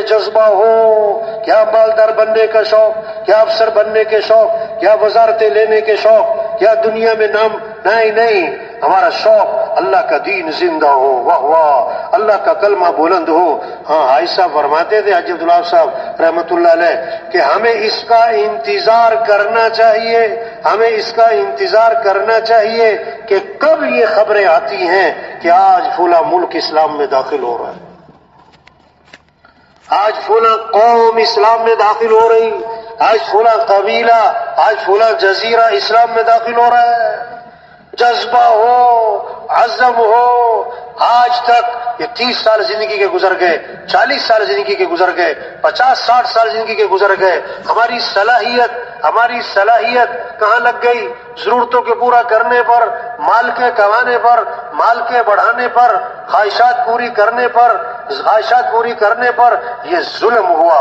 یہ جذبہ ہو. کیا مالدار بننے کا شوق، کیا افسر بننے کے شوق، کیا وزارتیں لینے کے شوق، کیا دنیا میں نام. نہیں، ہمارا شوق اللہ کا دین زندہ ہو. واہ واہ، اللہ کا کلمہ بلند ہو. ہاں، حاج صاحب فرماتے تھے، حاجی عبداللہ صاحب رحمۃ اللہ علیہ، کہ ہمیں اس کا انتظار کرنا چاہیے، ہمیں اس کا انتظار کرنا چاہیے کہ کب یہ خبریں آتی ہیں کہ آج فلاں ملک اسلام میں داخل ہو رہا ہے، آج فلاں قوم اسلام میں داخل ہو رہی، آج فلاں قبیلہ، آج فلاں جزیرہ اسلام میں داخل ہو رہا ہے. جذبہ ہو، عزم ہو. آج تک یہ 30 سال زندگی کے گزر گئے، 40 سال زندگی کے گزر گئے، 50-60 سال زندگی کے گزر گئے. ہماری صلاحیت کہاں لگ گئی؟ ضرورتوں کے پورا کرنے پر، مال کے کمانے پر، مال کے بڑھانے پر، خواہشات پوری کرنے پر. یہ ظلم ہوا.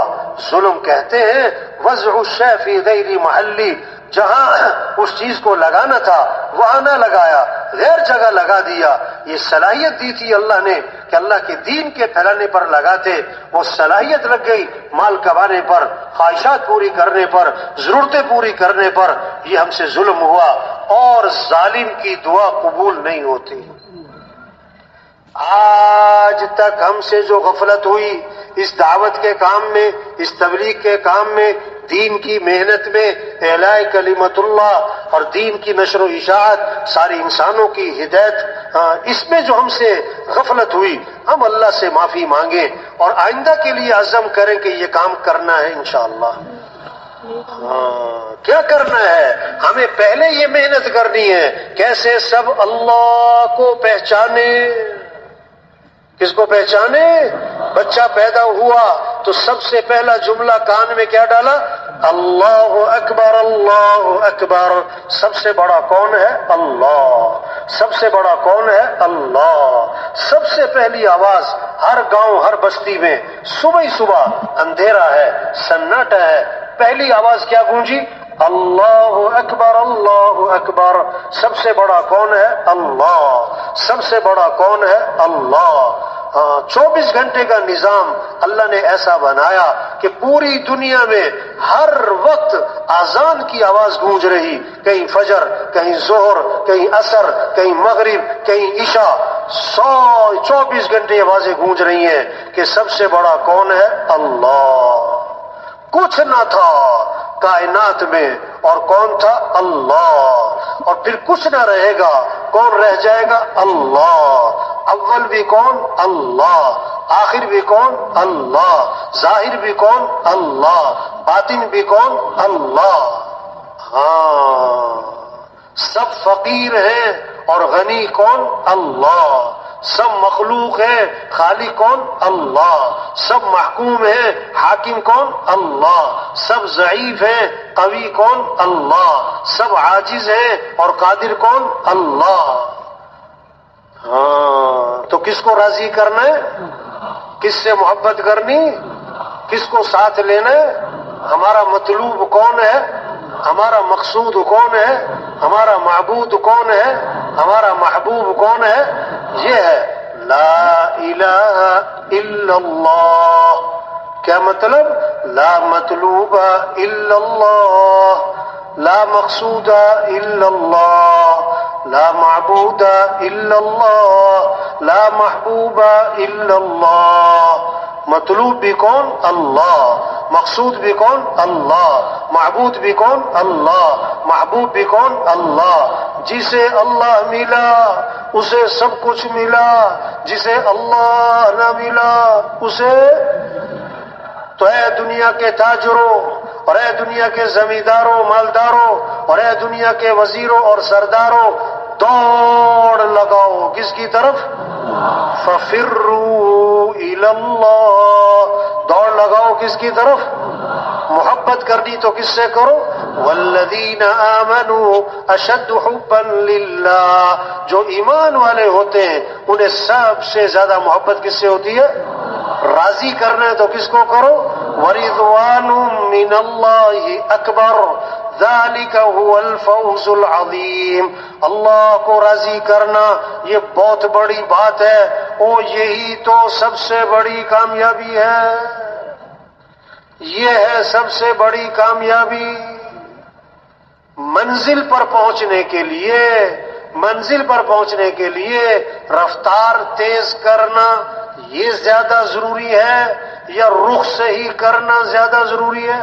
ظلم کہتے ہیں وضع الشیء فی غیر محلی، جہاں اس چیز کو لگانا تھا وہاں نہ لگایا، غیر جگہ لگا دیا. یہ صلاحیت دی تھی اللہ نے کہ اللہ کے دین کے پھیلانے پر لگاتے، وہ صلاحیت لگ گئی مال کمانے پر، خواہشات پوری کرنے پر، ضرورتیں پوری کرنے پر. یہ ہم سے ظلم ہوا، اور ظالم کی دعا قبول نہیں ہوتی. آج تک ہم سے جو غفلت ہوئی اس دعوت کے کام میں، اس تبلیغ کے کام میں، دین کی محنت میں، اعلاء کلمت اللہ اور دین کی نشر و اشاعت، سارے انسانوں کی ہدایت، اس میں جو ہم سے غفلت ہوئی، ہم اللہ سے معافی مانگیں اور آئندہ کے لیے عزم کریں کہ یہ کام کرنا ہے انشاءاللہ. کیا کرنا ہے؟ ہمیں پہلے یہ محنت کرنی ہے کیسے سب اللہ کو پہچانے. کس کو پہچانے؟ بچہ پیدا ہوا تو سب سے پہلا جملہ کان میں کیا ڈالا؟ اللہ اکبر، اللہ اکبر. سب سے بڑا کون ہے؟ اللہ. سب سے بڑا کون ہے؟ اللہ. سب سے پہلی آواز ہر گاؤں، ہر بستی میں صبح ہی صبح، اندھیرا ہے، سناٹا ہے، پہلی آواز کیا گونجی؟ اللہ اکبر، اللہ اکبر. سب سے بڑا کون ہے؟ اللہ. سب سے بڑا کون ہے؟ اللہ. 24 گھنٹے کا نظام اللہ نے ایسا بنایا کہ پوری دنیا میں ہر وقت اذان کی آواز گونج رہی، کہیں فجر، کہیں ظہر، کہیں عصر، کہیں مغرب، کہیں عشاء. 24 گھنٹے آوازیں گونج رہی ہیں کہ سب سے بڑا کون ہے؟ اللہ. کچھ نہ تھا کائنات میں، اور کون تھا؟ اللہ. اور پھر کچھ نہ رہے گا، کون رہ جائے گا؟ اللہ. اول بھی کون؟ اللہ. آخر بھی کون؟ اللہ. ظاہر بھی کون؟ اللہ. باطن بھی کون؟ اللہ. ہاں، سب فقیر ہیں اور غنی کون؟ اللہ. سب مخلوق ہیں، خالق کون؟ اللہ. سب محکوم ہیں، حاکم کون؟ اللہ. سب ضعیف ہیں، قوی کون؟ اللہ. سب عاجز ہیں اور قادر کون؟ اللہ. ہاں، تو کس کو راضی کرنا ہے؟ کس سے محبت کرنی؟ کس کو ساتھ لینا ہے؟ ہمارا مطلوب کون ہے؟ ہمارا مقصود کون ہے؟ ہمارا معبود کون ہے؟ ہمارا محبوب کون ہے؟ یہ ہے لا الہ الا اللہ. کیا مطلب؟ لا مطلوب الا اللہ، لا مقصود الا اللہ، لا معبود الا اللہ، لا محبوب الا اللہ. مطلوب بھی کون؟ اللہ. مقصود بھی کون؟ اللہ. معبود بھی کون؟ اللہ. محبوب بھی کون؟ اللہ. جسے اللہ ملا اسے سب کچھ ملا، جسے اللہ نہ ملا اسے. تو اے دنیا کے تاجروں، اور اے دنیا کے زمینداروں، مالداروں، اور اے دنیا کے وزیروں اور سرداروں، دوڑ لگاؤ کس کی طرف؟ ففروا الی اللہ. دوڑ لگاؤ کس کی طرف؟ محبت کرنی تو کس سے کرو؟ والذین آمنوا اشد حبا للہ. جو ایمان والے ہوتے ہیں انہیں سب سے زیادہ محبت کس سے ہوتی ہے؟ راضی کرنا ہے تو کس کو کرو؟ ورضوان من اللہ اکبر ذالک هو الفوز العظیم. اللہ کو راضی کرنا یہ بہت بڑی بات ہے، اور یہی تو سب سے بڑی کامیابی ہے. یہ ہے سب سے بڑی کامیابی۔ منزل پر پہنچنے کے لیے رفتار تیز کرنا یہ زیادہ ضروری ہے یا رخ صحیح کرنا زیادہ ضروری ہے؟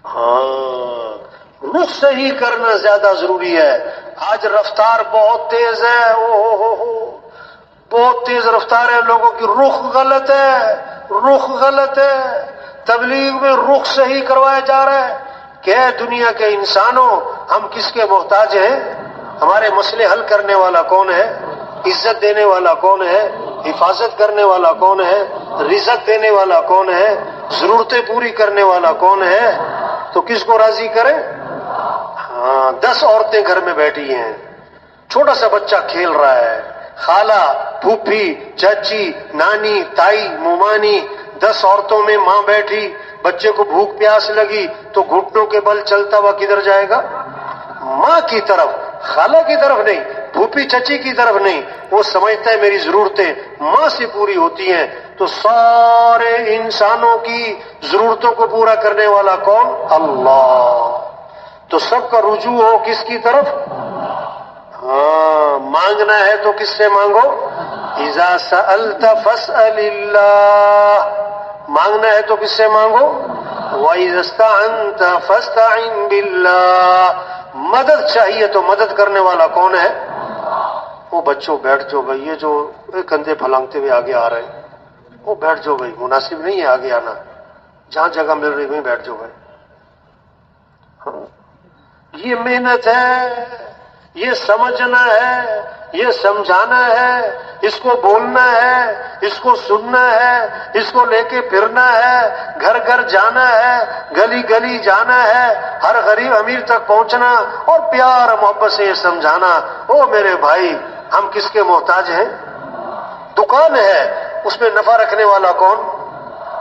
ہاں، رخ صحیح کرنا زیادہ ضروری ہے۔ آج رفتار بہت تیز ہے، بہت تیز رفتار ہے، لوگوں کی رخ غلط ہے۔ تبلیغ میں رخ صحیح کروایا جا رہا ہے کہ اے دنیا کے انسانوں، ہم کس کے محتاج ہیں؟ ہمارے مسئلے حل کرنے والا کون ہے؟ عزت دینے والا کون ہے؟ حفاظت کرنے والا کون ہے؟ رزق دینے والا کون ہے؟ ضرورتیں پوری کرنے والا کون ہے؟ تو کس کو راضی کرے؟ ہاں، 10 عورتیں گھر میں بیٹھی ہیں، چھوٹا سا بچہ کھیل رہا ہے، خالہ، پھوپھی، چچی، نانی، تائی، مومانی، 10 عورتوں میں ماں بیٹھی، بچے کو بھوک پیاس لگی تو گھٹنوں کے بل چلتا ہوا کدھر جائے گا؟ ماں کی طرف، خالہ کی طرف نہیں، پھوپھی چچی کی طرف نہیں، وہ سمجھتا ہے میری ضرورتیں ماں سے پوری ہوتی ہیں۔ تو سارے انسانوں کی ضرورتوں کو پورا کرنے والا کون؟ اللہ۔ تو سب کا رجوع ہو کس کی طرف؟ ہاں، مانگنا ہے تو کس سے مانگو؟ اذا سألت فاسأل اللہ، مانگنا ہے تو کس سے مانگو؟ وَإِذَا اسْتَعَنْتَ فَاسْتَعِنْ بِاللَّهِ، مدد چاہیے تو مدد کرنے والا کون ہے؟ وہ بچوں بیٹھ جاؤ بھائی، یہ جو کندھے پھلانگتے ہوئے آگے آ رہے ہیں وہ بیٹھ جاؤ بھائی، مناسب نہیں ہے آگے آنا، جہاں جگہ مل رہی وہیں بیٹھ جاؤ بھائی۔ یہ محنت ہے، یہ سمجھنا ہے، یہ سمجھانا ہے، اس کو بولنا ہے، اس کو سننا ہے، اس کو لے کے پھرنا ہے، گھر گھر جانا ہے، گلی گلی جانا ہے، ہر غریب امیر تک پہنچنا اور پیار محبت سے یہ سمجھانا، او میرے بھائی ہم کس کے محتاج ہیں؟ دکان ہے، اس میں نفع رکھنے والا کون؟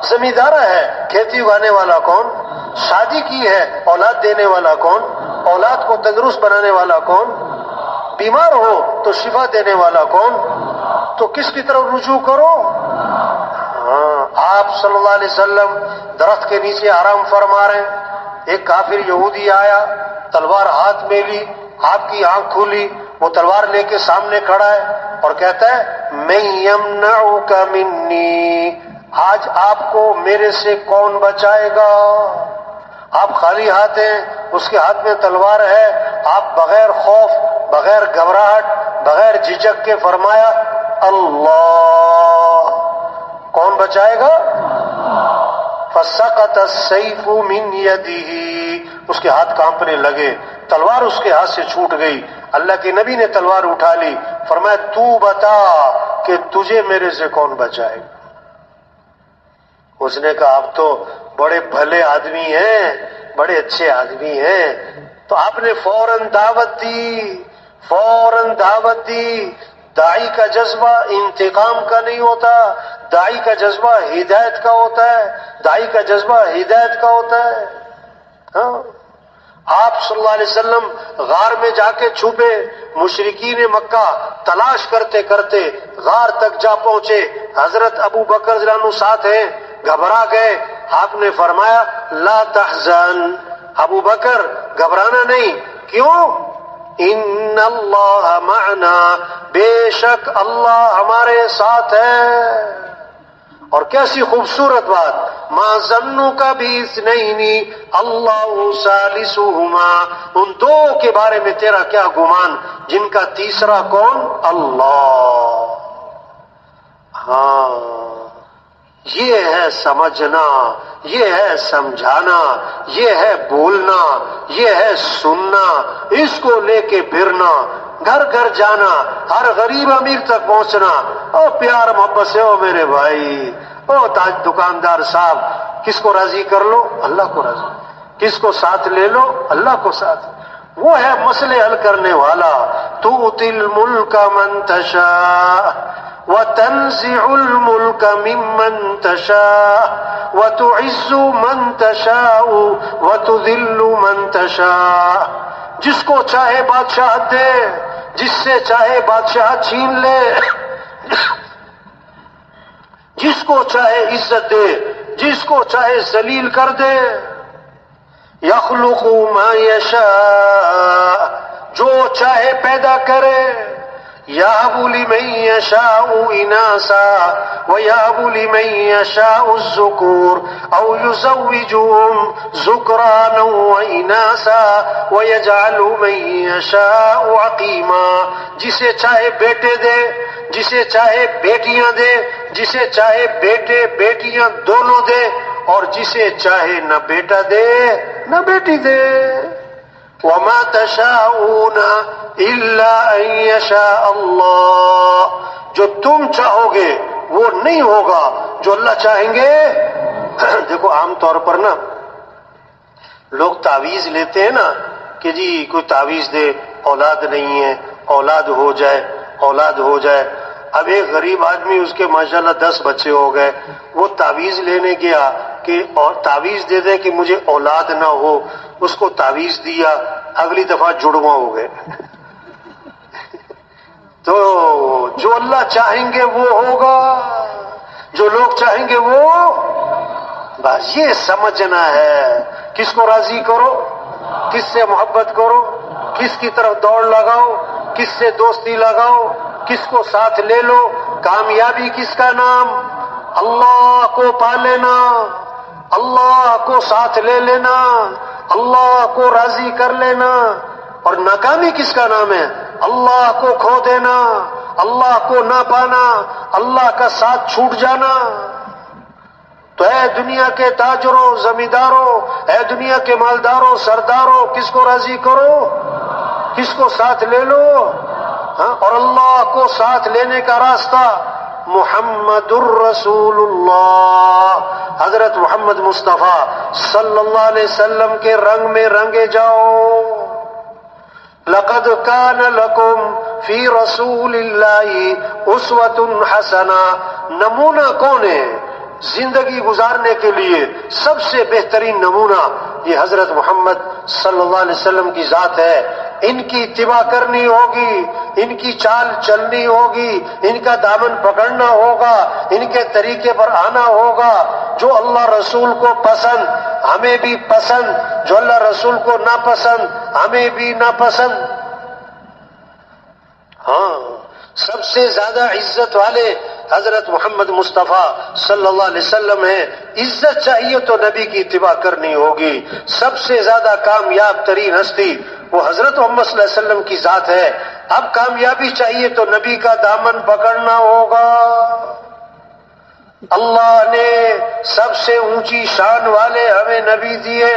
زمیندارہ ہے، کھیتی اگانے والا کون؟ شادی کی ہے، اولاد دینے والا کون؟ اولاد کو تندرست بنانے والا کون؟ بیمار ہو تو شفا دینے والا کون؟ تو کس کی طرف رجوع کرو؟ ہاں، آپ صلی اللہ علیہ وسلم درخت کے نیچے آرام فرما رہے ہیں، ایک کافر یہودی آیا، تلوار ہاتھ میں لی، آپ کی آنکھ کھولی، وہ تلوار لے کے سامنے کھڑا ہے اور کہتا ہے میں یمنعک منی، آج آپ کو میرے سے کون بچائے گا؟ آپ خالی ہاتھ ہیں، اس کے ہاتھ میں تلوار ہے، آپ بغیر خوف، بغیر گھبراہٹ، بغیر جھجک کے فرمایا اللہ، کون بچائے گا؟ فسقط السیف من یدہ، اس کے ہاتھ کانپنے لگے، تلوار اس کے ہاتھ سے چھوٹ گئی، اللہ کے نبی نے تلوار اٹھا لی، فرمایا تو بتا کہ تجھے میرے سے کون بچائے گا؟ اس نے کہا آپ تو بڑے بھلے آدمی ہیں، بڑے اچھے آدمی ہیں، تو آپ نے فوراً دعوت دی۔ داعی کا جذبہ انتقام کا نہیں ہوتا، داعی کا جذبہ ہدایت کا ہوتا ہے، داعی کا جذبہ ہدایت کا ہوتا ہے۔ ہاں، آپ صلی اللہ علیہ وسلم غار میں جا کے چھپے، مشرکین مکہ تلاش کرتے کرتے غار تک جا پہنچے، حضرت ابو بکر رضی اللہ عنہ ساتھ ہیں، گھبرا گئے، آپ نے فرمایا لا تحزن، ابو بکر گھبرانا نہیں، کیوں؟ ان اللہ معنا، بے شک اللہ ہمارے ساتھ ہے۔ اور کیسی خوبصورت بات، ما ظنک باثنین اللہ ثالثہما، ان دو کے بارے میں تیرا کیا گمان، جن کا تیسرا کون؟ اللہ۔ ہاں، یہ ہے سمجھنا، یہ ہے سمجھانا، یہ ہے بولنا، یہ ہے سننا، اس کو لے کے پھرنا، گھر گھر جانا، ہر غریب امیر تک پہنچنا، او پیار محبت سے، او میرے بھائی، او تاج دکاندار صاحب، کس کو راضی کر لو؟ اللہ کو راضی، کس کو ساتھ لے لو؟ اللہ کو ساتھ، وہ ہے مسئلے حل کرنے والا۔ تؤتی الملک من تشاء وتنزع الملک ممن تشاء وتعز من تشاء وتذل من تشاء، جس کو چاہے بادشاہت دے، جس سے چاہے بادشاہت چھین لے، جس کو چاہے عزت دے، جس کو چاہے ذلیل کر دے. یخلق ما یشاء، جو چاہے پیدا کرے. یہب لمن یشاء اناثا ویہب لمن یشاء الذکور او یزوجہم ذکرانا واناثا ویجعل من یشاء عقیما. جسے چاہے بیٹے دے، جسے چاہے بیٹیاں دے، جسے چاہے بیٹے بیٹیاں دونوں دے، اور جسے چاہے نہ بیٹا دے نہ بیٹی دے. وما تشاءون الا ان یشاء اللہ، جو تم چاہو گے وہ نہیں ہوگا جو اللہ چاہیں گے. دیکھو عام طور پر نا لوگ تعویذ لیتے ہیں نا کہ جی کوئی تعویذ دے اولاد نہیں ہے، اولاد ہو جائے، اولاد ہو جائے. اب ایک غریب آدمی، اس کے ماشاءاللہ 10 بچے ہو گئے، وہ تعویذ لینے گیا کہ اور تعویذ دے دے کہ مجھے اولاد نہ ہو. اس کو تعویذ دیا، اگلی دفعہ جڑواں ہو گئے. تو جو اللہ چاہیں گے وہ ہوگا، جو لوگ چاہیں گے وہ. بس یہ سمجھنا ہے کس کو راضی کرو، کس سے محبت کرو، کس کی طرف دوڑ لگاؤ، کس سے دوستی لگاؤ، کس کو ساتھ لے لو. کامیابی کس کا نام؟ اللہ کو پا لینا، اللہ کو ساتھ لے لینا، اللہ کو راضی کر لینا. اور ناکامی کس کا نام ہے؟ اللہ کو کھو دینا، اللہ کو نہ پانا، اللہ کا ساتھ چھوٹ جانا. تو اے دنیا کے تاجروں، زمینداروں، اے دنیا کے مالداروں، سرداروں، کس کو راضی کرو، کس کو ساتھ لے لو. اور اللہ کو ساتھ لینے کا راستہ محمد الرسول اللہ، حضرت محمد مصطفیٰ صلی اللہ علیہ وسلم کے رنگ میں رنگے جاؤ. لقد کان لکم فی رسول اللہ اسوۃ حسنہ. نمونہ کون ہے زندگی گزارنے کے لیے؟ سب سے بہترین نمونہ یہ حضرت محمد صلی اللہ علیہ وسلم کی ذات ہے. ان کی اتباع کرنی ہوگی، ان کی چال چلنی ہوگی، ان کا دامن پکڑنا ہوگا، ان کے طریقے پر آنا ہوگا. جو اللہ رسول کو پسند ہمیں بھی پسند، جو اللہ رسول کو ناپسند ہمیں بھی ناپسند. ہاں، سب سے زیادہ عزت والے حضرت محمد مصطفیٰ صلی اللہ علیہ وسلم ہیں. عزت چاہیے تو نبی کی اتباع کرنی ہوگی. سب سے زیادہ کامیاب ترین ہستی وہ حضرت محمد صلی اللہ علیہ وسلم کی ذات ہے. اب کامیابی چاہیے تو نبی کا دامن پکڑنا ہوگا. اللہ نے سب سے اونچی شان والے ہمیں نبی دیے.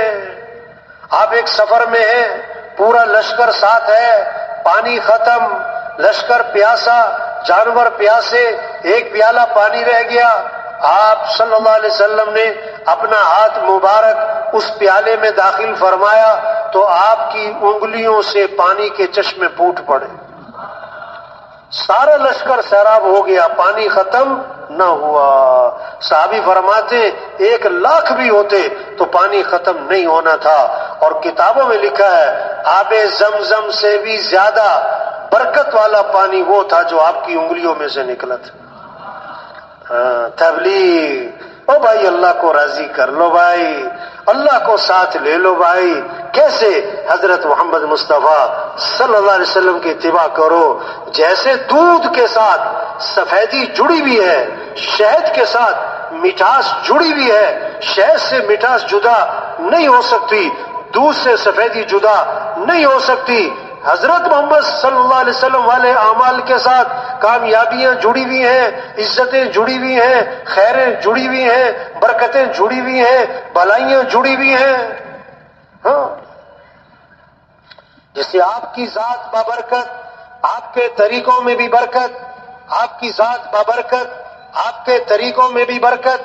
آپ ایک سفر میں ہیں، پورا لشکر ساتھ ہے، پانی ختم، لشکر پیاسا، جانور پیاسے، ایک پیالہ پانی رہ گیا. آپ صلی اللہ علیہ وسلم نے اپنا ہاتھ مبارک اس پیالے میں داخل فرمایا تو آپ کی انگلیوں سے پانی کے چشمے پھوٹ پڑے. سارا لشکر سیراب ہو گیا، پانی ختم نہ ہوا. صحابی فرماتے 1,00,000 بھی ہوتے تو پانی ختم نہیں ہونا تھا. اور کتابوں میں لکھا ہے آب زمزم سے بھی زیادہ برکت والا پانی وہ تھا جو آپ کی انگلیوں میں سے نکلا تھا. تبلیغ، او بھائی اللہ کو راضی کر لو بھائی، اللہ کو ساتھ لے لو بھائی. کیسے؟ حضرت محمد مصطفیٰ صلی اللہ علیہ وسلم کی اتباع کرو. جیسے دودھ کے ساتھ سفیدی جڑی ہوئی ہے، شہد کے ساتھ مٹھاس جڑی ہوئی ہے. شہد سے مٹھاس جدا نہیں ہو سکتی، دودھ سے سفیدی جدا نہیں ہو سکتی. حضرت محمد صلی اللہ علیہ وسلم والے اعمال کے ساتھ کامیابیاں جڑی ہوئی ہیں، عزتیں جڑی ہوئی ہیں، خیریں جڑی ہوئی ہیں، برکتیں جڑی ہوئی ہیں، بھلائیاں جڑی ہوئی ہیں. ہاں، جیسے آپ کی ذات بابرکت، آپ کے طریقوں میں بھی برکت، آپ کی ذات بابرکت، آپ کے طریقوں میں بھی برکت.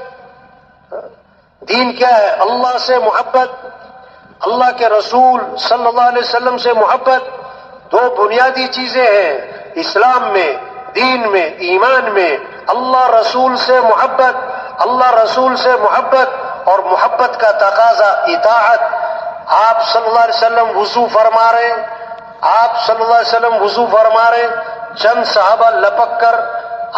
دین کیا ہے؟ اللہ سے محبت، اللہ کے رسول صلی اللہ علیہ وسلم سے محبت. دو بنیادی چیزیں ہیں اسلام میں، دین میں، ایمان میں. اللہ رسول سے محبت، اللہ رسول سے محبت، اور محبت کا تقاضا اطاعت. آپ صلی اللہ علیہ وسلم وضو فرما رہے، آپ صلی اللہ علیہ وسلم وضو فرما رہے، چند صحابہ لپک کر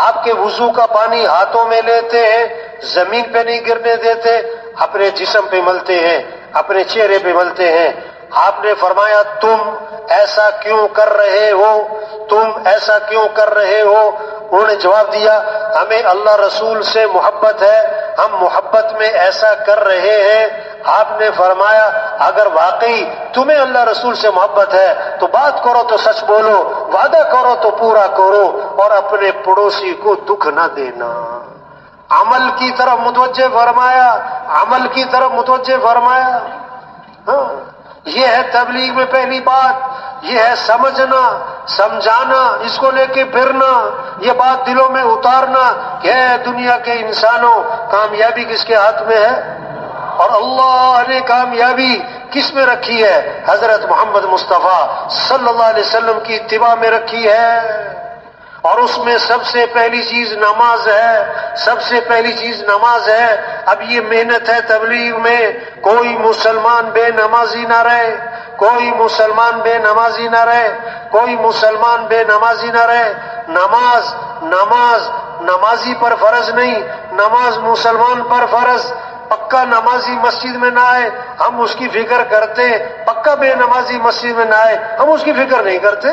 آپ کے وضو کا پانی ہاتھوں میں لیتے ہیں، زمین پہ نہیں گرنے دیتے، اپنے جسم پہ ملتے ہیں، اپنے چہرے پہ ملتے ہیں۔ آپ نے فرمایا تم ایسا کیوں کر رہے ہو، تم ایسا کیوں کر رہے ہو؟ انہوں نے جواب دیا ہمیں اللہ رسول سے محبت ہے، ہم محبت میں ایسا کر رہے ہیں۔ آپ نے فرمایا اگر واقعی تمہیں اللہ رسول سے محبت ہے تو بات کرو تو سچ بولو، وعدہ کرو تو پورا کرو، اور اپنے پڑوسی کو دکھ نہ دینا۔ عمل کی طرف متوجہ فرمایا، عمل کی طرف متوجہ فرمایا۔ ہاں، یہ ہے تبلیغ میں پہلی بات، یہ ہے سمجھنا، سمجھانا، اس کو لے کے پھرنا، یہ بات دلوں میں اتارنا کہ اے دنیا کے انسانوں، کامیابی کس کے ہاتھ میں ہے؟ اور اللہ نے کامیابی کس میں رکھی ہے؟ حضرت محمد مصطفیٰ صلی اللہ علیہ وسلم کی اتباع میں رکھی ہے، اور اس میں سب سے پہلی چیز نماز ہے، سب سے پہلی چیز نماز ہے۔ اب یہ محنت ہے تبلیغ میں، کوئی مسلمان بے نمازی نہ رہے، کوئی مسلمان بے نمازی نہ رہے، کوئی مسلمان بے نمازی نہ رہے۔ نماز نماز نمازی پر فرض نہیں، نماز مسلمان پر فرض۔ پکا نمازی مسجد میں نہ آئے ہم اس کی فکر کرتے، پکا بے نمازی مسجد میں نہ آئے ہم اس کی فکر نہیں کرتے۔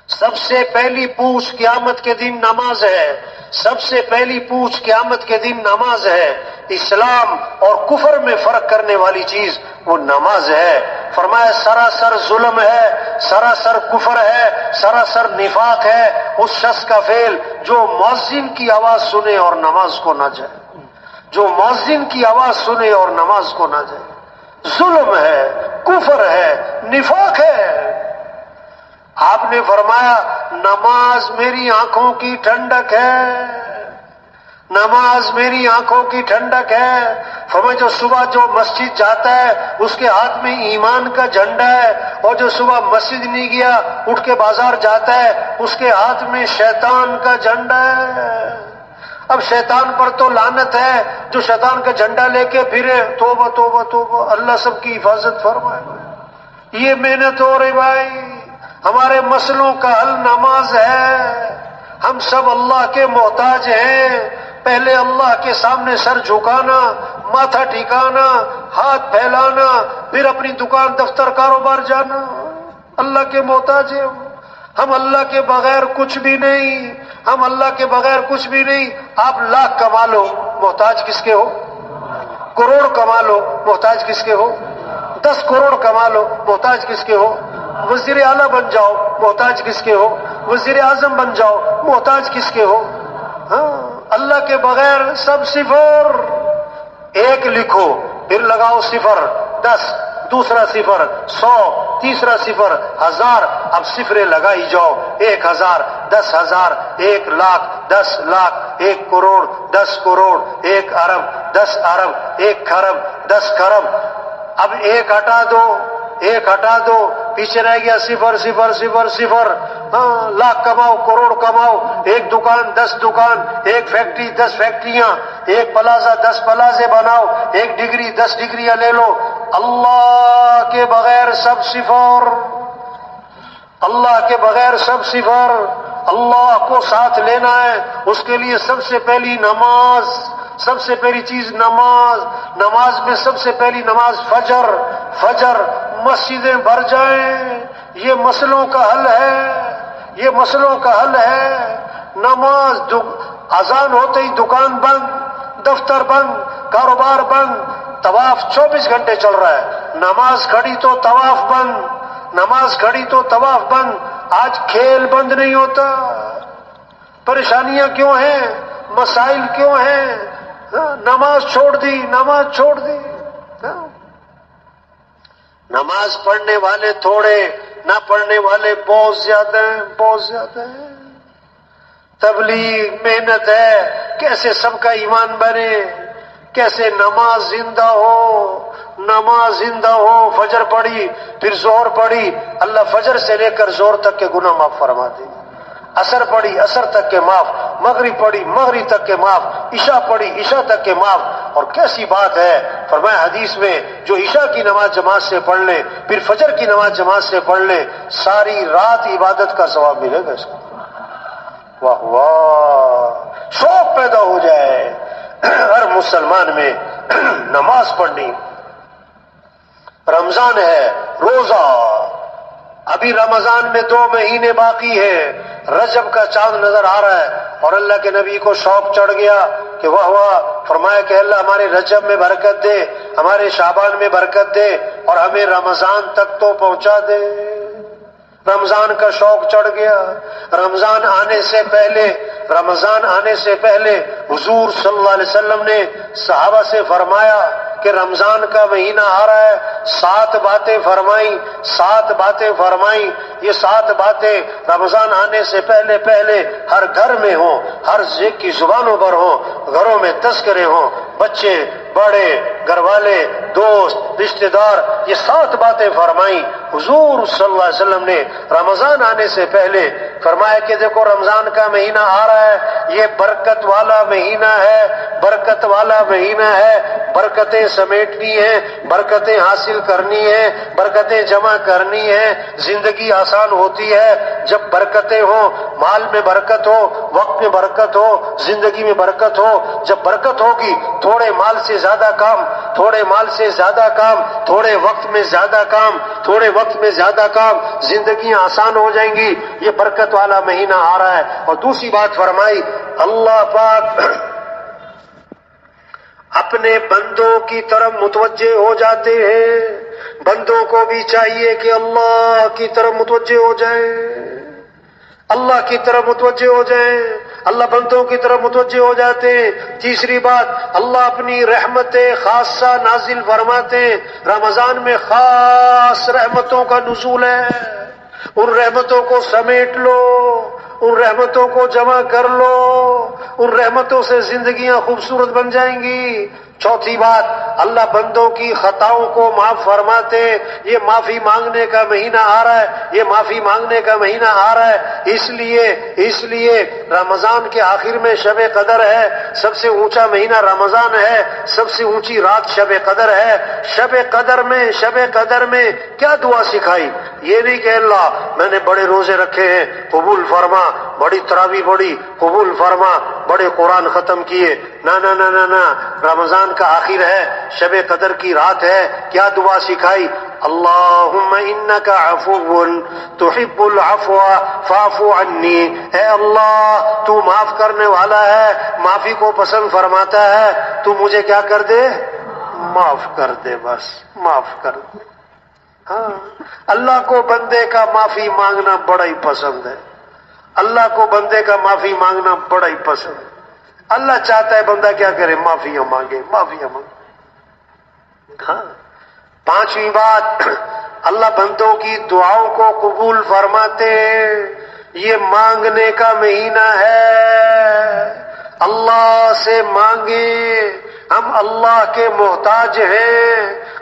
سب سے پہلی پوچھ قیامت کے دن نماز ہے، سب سے پہلی پوچھ قیامت کے دن نماز ہے۔ اسلام اور کفر میں فرق کرنے والی چیز وہ نماز ہے۔ فرمایا سراسر ظلم ہے، سراسر کفر ہے، سراسر نفاق ہے اس شخص کا فعل جو مؤذن کی آواز سنے اور نماز کو نہ جائے، جو مؤذن کی آواز سنے اور نماز کو نہ جائے۔ ظلم ہے، کفر ہے، نفاق ہے۔ آپ نے فرمایا نماز میری آنکھوں کی ٹھنڈک ہے، نماز میری آنکھوں کی ٹھنڈک ہے۔ فرمایا جو صبح جو مسجد جاتا ہے اس کے ہاتھ میں ایمان کا جھنڈا ہے، اور جو صبح مسجد نہیں گیا اٹھ کے بازار جاتا ہے اس کے ہاتھ میں شیطان کا جھنڈا ہے۔ اب شیطان پر تو لعنت ہے جو شیطان کا جھنڈا لے کے پھرے، توبہ توبہ توبہ، اللہ سب کی حفاظت فرمائے۔ یہ محنت ہو رہی بھائی، ہمارے مسئلوں کا حل نماز ہے۔ ہم سب اللہ کے محتاج ہیں، پہلے اللہ کے سامنے سر جھکانا، ماتھا ٹھکانا، ہاتھ پھیلانا، پھر اپنی دکان دفتر کاروبار جانا۔ اللہ کے محتاج ہیں ہم، اللہ کے بغیر کچھ بھی نہیں، ہم اللہ کے بغیر کچھ بھی نہیں۔ آپ لاکھ کما لو محتاج کس کے ہو؟ کروڑ کما لو محتاج کس کے ہو؟ 10 کروڑ کما لو محتاج کس کے ہو؟ وزیر اعلیٰ بن جاؤ محتاج کس کے ہو؟ وزیر اعظم بن جاؤ محتاج کس کے ہو؟ ہاں، اللہ کے بغیر سب صفر۔ ایک لکھو پھر لگاؤ صفر، 10 دوسرا صفر، 100 تیسرا صفر، 1000 اب صفریں لگائی جاؤ، 1000 10,000 1 لاکھ 10 لاکھ 1 کروڑ 10 کروڑ 1 ارب 10 ارب 1 کھرب 10 کھرب۔ اب ایک ہٹا دو، ایک ہٹا دو، پیچھے رہ گیا صفر صفر صفر صفر۔ ہاں، لاکھ کماؤ کروڑ کماؤ، ایک دکان 10 دکان، ایک فیکٹری 10 فیکٹریاں، ایک پلازہ 10 پلازے بناؤ، ایک ڈگری 10 ڈگریاں لے لو۔ اللہ کے بغیر سب صفر، اللہ کے بغیر سب صفر۔ اللہ کو ساتھ لینا ہے، اس کے لیے سب سے پہلی نماز، سب سے پہلی چیز نماز۔ نماز میں سب سے پہلی نماز فجر، فجر مسجدیں بھر جائیں، یہ مسئلوں کا حل ہے، یہ مسئلوں کا حل ہے۔ نماز، اذان ہوتے ہی دکان بند، دفتر بند، کاروبار بند، طواف 24 گھنٹے چل رہا ہے، نماز کھڑی تو طواف بند، نماز کھڑی تو طواف بند۔ آج کھیل بند نہیں ہوتا، پریشانیاں کیوں ہیں، مسائل کیوں ہیں؟ نماز چھوڑ دی، نماز چھوڑ دی۔ نماز پڑھنے والے تھوڑے، نہ پڑھنے والے بہت زیادہ ہیں، بہت زیادہ ہیں۔ تبلیغ محنت ہے، کیسے سب کا ایمان بنے، کیسے نماز زندہ ہو، نماز زندہ ہو۔ فجر پڑھی پھر ظہر پڑھی، اللہ فجر سے لے کر ظہر تک کے گناہ معاف فرما دے۔ عصر پڑھی عصر تک کے معاف، مغرب پڑھی مغرب تک کے معاف، عشاء پڑھی عشاء تک کے معاف۔ اور کیسی بات ہے، فرمایا حدیث میں جو عشاء کی نماز جماعت سے پڑھ لے پھر فجر کی نماز جماعت سے پڑھ لے، ساری رات عبادت کا ثواب ملے گا اس کو۔ واہ واہ، شوق پیدا مسلمان میں نماز پڑھنی، رمضان ہے، روزہ، ابھی رمضان میں 2 مہینے باقی ہے، رجب کا چاند نظر آ رہا ہے، اور اللہ کے نبی کو شوق چڑھ گیا کہ واہ واہ، فرمایا کہ اللہ ہمارے رجب میں برکت دے، ہمارے شعبان میں برکت دے، اور ہمیں رمضان تک تو پہنچا دے۔ رمضان کا شوق چڑھ گیا۔ رمضان آنے سے پہلے حضور صلی اللہ علیہ وسلم نے صحابہ سے فرمایا کہ رمضان کا مہینہ آ رہا ہے، 7 باتیں فرمائیں، یہ 7 باتیں رمضان آنے سے پہلے ہر گھر میں ہوں، ہر ایک کی زبانوں پر ہوں، گھروں میں تذکرے ہوں، بچے بڑے، گھر والے، دوست، رشتہ دار، یہ 7 باتیں فرمائیں حضور صلی اللہ علیہ وسلم نے رمضان آنے سے پہلے۔ فرمایا کہ دیکھو رمضان کا مہینہ آ رہا ہے، یہ برکت والا مہینہ ہے، برکتیں سمیٹنی ہیں، برکتیں حاصل کرنی ہیں، برکتیں جمع کرنی ہیں۔ زندگی آسان ہوتی ہے جب برکتیں ہوں، مال میں برکت ہو، وقت میں برکت ہو، زندگی میں برکت ہو۔ جب برکت ہوگی، تھوڑے مال سے زیادہ کام، تھوڑے وقت میں زیادہ کام، زندگیاں آسان ہو جائیں گی۔ یہ برکت والا مہینہ آ رہا ہے۔ اور دوسری بات فرمائی، اللہ پاک اپنے بندوں کی طرف متوجہ ہو جاتے ہیں۔ بندوں کو بھی چاہیے کہ اللہ کی طرف متوجہ ہو جائیں، اللہ کی طرف متوجہ ہو جائیں، اللہ بندوں کی طرف متوجہ ہو جاتے ہیں۔ تیسری بات، اللہ اپنی رحمت خاصہ نازل فرماتے ہیں۔ رمضان میں خاص رحمتوں کا نزول ہے، ان رحمتوں کو سمیٹ لو، ان رحمتوں کو جمع کر لو، ان رحمتوں سے زندگیاں خوبصورت بن جائیں گی۔ چوتھی بات، اللہ بندوں کی خطاؤں کو معاف فرماتے۔ یہ معافی مانگنے کا مہینہ آ رہا ہے، یہ معافی مانگنے کا مہینہ آ رہا ہے۔ اس لیے رمضان کے آخر میں شب قدر ہے، سب سے اونچا مہینہ رمضان ہے، سب سے اونچی رات شب قدر ہے۔ شب قدر میں کیا دعا سکھائی؟ یہ نہیں کہ اللہ میں نے بڑے روزے رکھے ہیں قبول فرما، بڑی تراویح پڑھی قبول فرما، بڑے قرآن ختم کیے۔ نہ، رمضان کا آخر ہے، شب قدر کی رات ہے۔ کیا دعا سکھائی؟ اللہم انک عفو تحب العفو فاعف عنی۔ اے اللہ تو معاف کرنے والا ہے، معافی کو پسند فرماتا ہے، تو مجھے کیا کر دے؟ معاف کر دے، بس معاف کر دے۔ ہاں، اللہ کو بندے کا معافی مانگنا بڑا ہی پسند ہے، اللہ کو بندے کا معافی مانگنا بڑا ہی پسند ہے۔ اللہ چاہتا ہے بندہ کیا کرے؟ معافیاں مانگے۔ ہاں، پانچویں بات، اللہ بندوں کی دعاؤں کو قبول فرماتے۔ یہ مانگنے کا مہینہ ہے، اللہ سے مانگیں۔ ہم اللہ کے محتاج ہیں،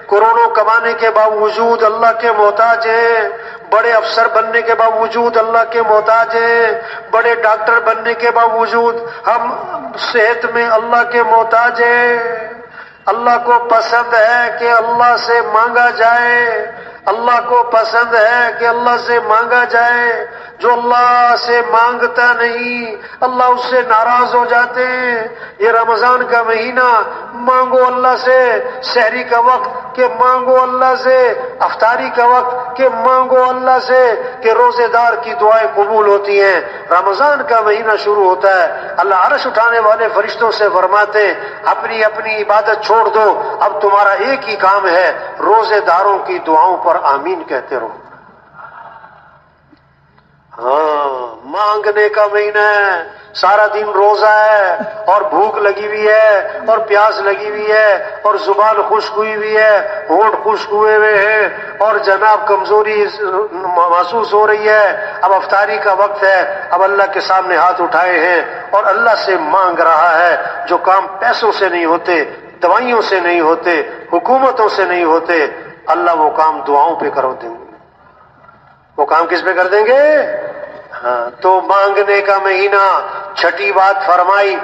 کروڑوں کمانے کے باوجود اللہ کے محتاج ہیں، بڑے افسر بننے کے باوجود اللہ کے محتاج ہیں، بڑے ڈاکٹر بننے کے باوجود ہم صحت میں اللہ کے محتاج ہیں۔ اللہ کو پسند ہے کہ اللہ سے مانگا جائے، اللہ کو پسند ہے کہ اللہ سے مانگا جائے۔ جو اللہ سے مانگتا نہیں، اللہ اس سے ناراض ہو جاتے ہیں۔ یہ رمضان کا مہینہ، مانگو اللہ سے، سحری کا وقت کہ مانگو اللہ سے، افطاری کا وقت کہ مانگو اللہ سے، کہ روزے دار کی دعائیں قبول ہوتی ہیں۔ رمضان کا مہینہ شروع ہوتا ہے، اللہ عرش اٹھانے والے فرشتوں سے فرماتے ہیں اپنی اپنی عبادت چھوڑ دو، اب تمہارا ایک ہی کام ہے، روزے داروں کی دعاؤں پر آمین کہتے رہو۔ ہاں، مانگنے کا مہینہ ہے، سارا دن روزہ ہے، اور بھوک لگی ہوئی ہے، اور پیاس لگی ہوئی ہے، اور زبان خشک ہوئی ہوئی ہے، ہونٹ خشک ہوئے ہوئے ہیں، اور جناب کمزوری محسوس ہو رہی ہے۔ اب افطاری کا وقت ہے، اب اللہ کے سامنے ہاتھ اٹھائے ہیں اور اللہ سے مانگ رہا ہے۔ جو کام پیسوں سے نہیں ہوتے، دوائیوں سے نہیں ہوتے، حکومتوں سے نہیں ہوتے، اللہ وہ کام دعاؤں پہ کرو دیں گے۔ وہ کام کس پہ کر دیں گے؟ ہاں، تو مانگنے کا مہینہ۔ چھٹی بات فرمائی،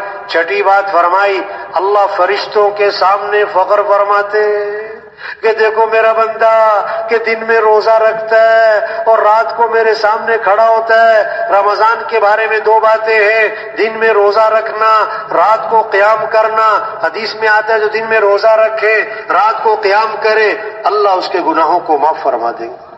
اللہ فرشتوں کے سامنے فخر فرماتے، کہ دیکھو میرا بندہ کہ دن میں روزہ رکھتا ہے اور رات کو میرے سامنے کھڑا ہوتا ہے۔ رمضان کے بارے میں دو باتیں ہیں، دن میں روزہ رکھنا، رات کو قیام کرنا۔ حدیث میں آتا ہے جو دن میں روزہ رکھے، رات کو قیام کرے، اللہ اس کے گناہوں کو معاف فرما دیں گے۔